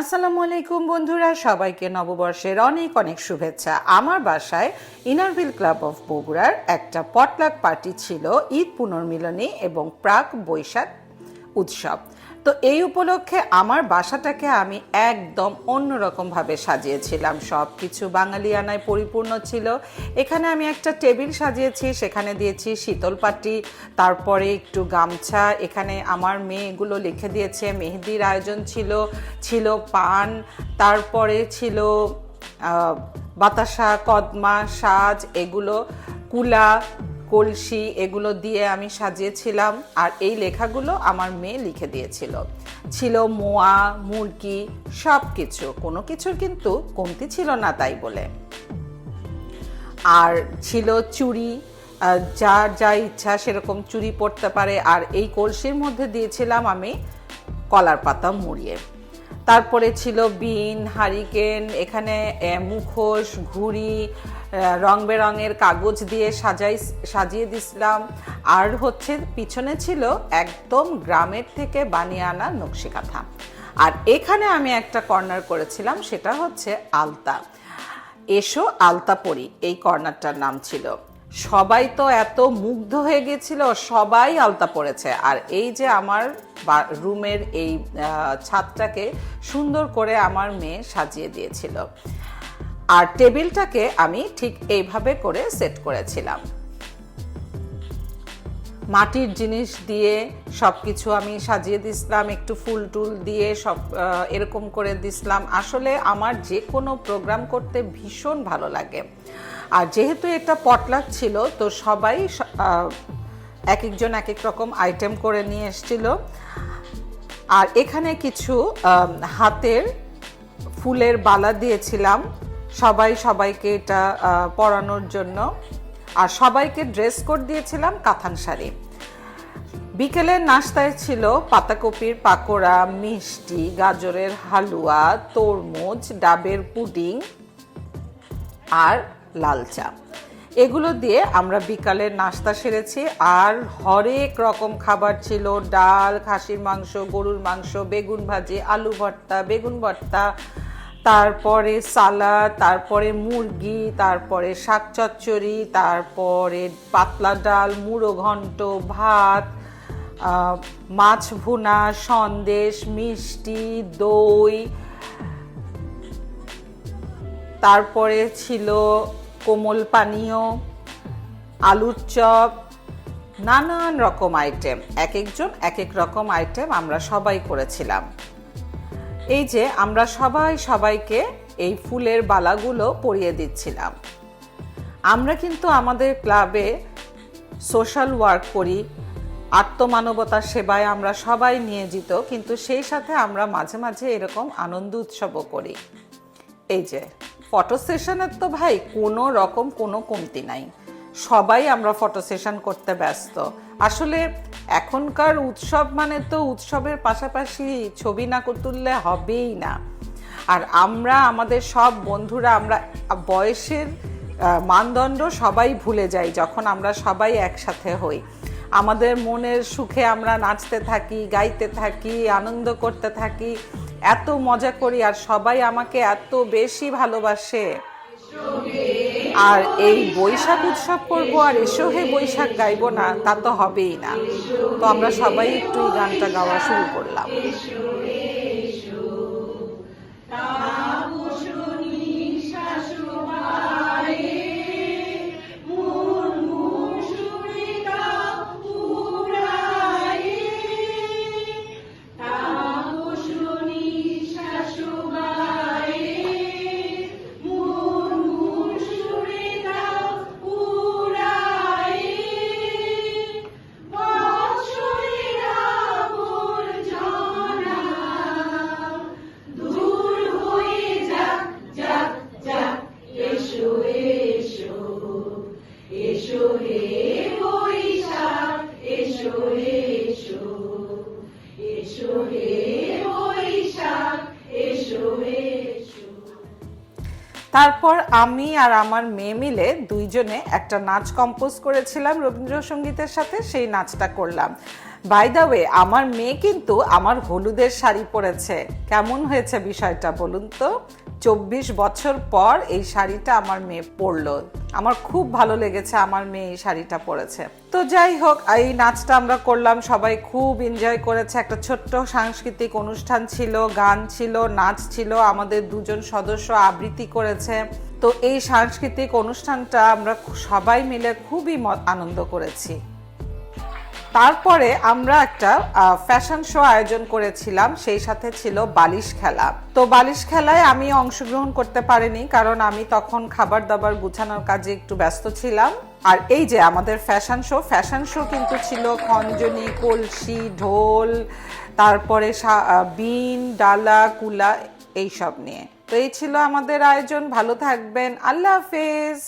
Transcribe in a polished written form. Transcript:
আসসালামু আলাইকুম বন্ধুরা, সবাইকে নববর্ষের অনেক অনেক শুভেচ্ছা। আমার বাসায় ইনারভিল ক্লাব অফ বগুড়ার একটা পটলাক পার্টি ছিল ঈদ পুনর্মিলনী এবং প্রাক বৈশাখ উৎসব। তো এই উপলক্ষে আমার বাসাটাকে আমি একদম অন্যরকমভাবে সাজিয়েছিলাম। সব কিছু বাঙালিয়ানায় পরিপূর্ণ ছিল। এখানে আমি একটা টেবিল সাজিয়েছি, সেখানে দিয়েছি শীতল পাটি, তারপরে একটু গামছা। এখানে আমার মেয়েগুলো লিখে দিয়েছে, মেহেদির আয়োজন ছিল, ছিল পান, তারপরে ছিল বাতাসা, কদমা, সাজ, এগুলো কুলা, কলসি, এগুলো দিয়ে আমি সাজিয়েছিলাম। আর এই লেখাগুলো আমার মেয়ে লিখে দিয়েছিল। ছিল মোয়া, মুরগি, সব কিছু, কোনো কিছুর কিন্তু কমতি ছিল না তাই বলে। আর ছিল চুড়ি, যার যা ইচ্ছা সেরকম চুড়ি পরতে পারে। আর এই কলসির মধ্যে দিয়েছিলাম আমি কলার পাতা মুড়িয়ে। তারপরে ছিল বিন, হারিকেন, এখানে মুখোশ, ঘুড়ি, রং বেরঙের কাগজ দিয়ে সাজিয়ে দিছিলাম। আর পিছনে ছিল একদম গ্রামের থেকে বানিয়ে আনা নকশি কাঁথা। আর এখানে আমি একটা কর্নার করেছিলাম, সেটা হচ্ছে আলতা। এসো আলতা পরি, এই কর্নারটার নাম ছিল। সবাই তো এত মুগ্ধ হয়ে গেছিল, সবাই আলতা পড়েছে। আর এই যে আমার রুমের এই ছাদটাকে সুন্দর করে আমার মেয়ে সাজিয়ে দিয়েছিল। আর টেবিলটাকে আমি ঠিক এইভাবে করে সেট করেছিলাম, মাটির জিনিস দিয়ে সব কিছু আমি সাজিয়ে দিছিলাম, একটু ফুল টুল দিয়ে সব এরকম করে দিছিলাম। আসলে আমার যে কোনো প্রোগ্রাম করতে ভীষণ ভালো লাগে। আর যেহেতু একটা পটলাক ছিল, তো সবাই এক একজন এক এক রকম আইটেম করে নিয়ে এসেছিল। আর এখানে কিছু হাতের ফুলের বালা দিয়েছিলাম সবাইকে এটা পরানোর জন্য। আর সবাইকে ড্রেস কোড দিয়েছিলাম কাতান শাড়ি। বিকেলের নাস্তায় ছিল পাতাকপির পাকোড়া, মিষ্টি, গাজরের হালুয়া, তরমুজ, ডাবের পুডিং আর লাল চা। এগুলো দিয়ে আমরা বিকালের নাস্তা সেরেছি। আর হরেক রকম খাবার ছিল, ডাল, খাসির মাংস, গরুর মাংস, বেগুন ভাজি, আলু ভর্তা, বেগুন ভর্তা, তারপরে সালাদ, তারপরে মুরগি, তারপরে শাক চচ্চড়ি, তারপরে পাতলা ডাল, মুড়ো ঘন্ট, ভাত, মাছ ভুনা, সন্দেশ, মিষ্টি, দই, তারপরে ছিল কোমল পানীয়, আলুর চপ, নানান রকম আইটেম। এক একজন এক এক রকম আইটেম আমরা সবাই করেছিলাম। এই যে আমরা সবাইকে এই ফুলের বালাগুলো পরিয়ে দিচ্ছিলাম। আমরা কিন্তু আমাদের ক্লাবে সোশ্যাল ওয়ার্ক করি, আত্মমানবতার সেবায় আমরা সবাই নিয়োজিত, কিন্তু সেই সাথে আমরা মাঝে মাঝে এরকম আনন্দ উৎসবও করি। এই যে ফটো সেশনের তো ভাই কোনো রকম কোনো কমতি নাই, সবাই আমরা ফটো সেশন করতে ব্যস্ত। আসলে এখনকার উৎসব মানে তো উৎসবের পাশাপাশি ছবি না তুললে হবেই না। আর আমরা আমাদের সব বন্ধুরা, আমরা বয়সের মানদণ্ড সবাই ভুলে যাই যখন আমরা সবাই একসাথে হই। আমাদের মনের সুখে আমরা নাচতে থাকি, গাইতে থাকি, আনন্দ করতে থাকি, এত মজা করি। আর সবাই আমাকে এত বেশি ভালোবাসে। আর এই বৈশাখ উৎসব করব আর এসো হে বৈশাখ গাইবো না, তা তো হবেই না। তো আমরা সবাই একটু এই গানটা গাওয়া শুরু করলাম। তারপর আমি আর আমার মেয়ে মিলে দুইজনে একটা নাচ কম্পোজ করেছিলাম রবীন্দ্রসঙ্গীতের সাথে, সেই নাচটা করলাম। বাই দ্য ওয়ে, আমার মেয়ে কিন্তু আমার হলুদের শাড়ি পরেছে। কেমন হয়েছে বিষয়টা বলুন তো? 24 বছর পর এই শাড়িটা আমার মেয়ে পরলো। আমার খুব ভালো লেগেছে আমার মেয়ে এই শাড়িটা পরেছে। তো যাই হোক, এই নাচটা আমরা করলাম, সবাই খুব এনজয় করেছে। একটা ছোট্ট সাংস্কৃতিক অনুষ্ঠান ছিল, গান ছিল, নাচ ছিল, আমাদের দুজন সদস্য আবৃত্তি করেছে। তো এই সাংস্কৃতিক অনুষ্ঠানটা আমরা সবাই মিলে খুবই আনন্দ করেছি। তারপরে আমরা একটা ফ্যাশন শো আয়োজন করেছিলাম, সেই সাথে ছিল বালিশ খেলা। তো বালিশ খেলায় আমি অংশগ্রহণ করতে পারিনি, কারণ আমি তখন খাবার দাবার গুছানোর কাজে একটু ব্যস্ত ছিলাম। আর এই যে আমাদের ফ্যাশন শো কিন্তু ছিল খঞ্জনি, কলসি, ঢোল, তারপরে বিন, ডালা, কুলা, এইসব নিয়ে। তো এই ছিল আমাদের আয়োজন। ভালো থাকবেন, আল্লাহ হাফেজ।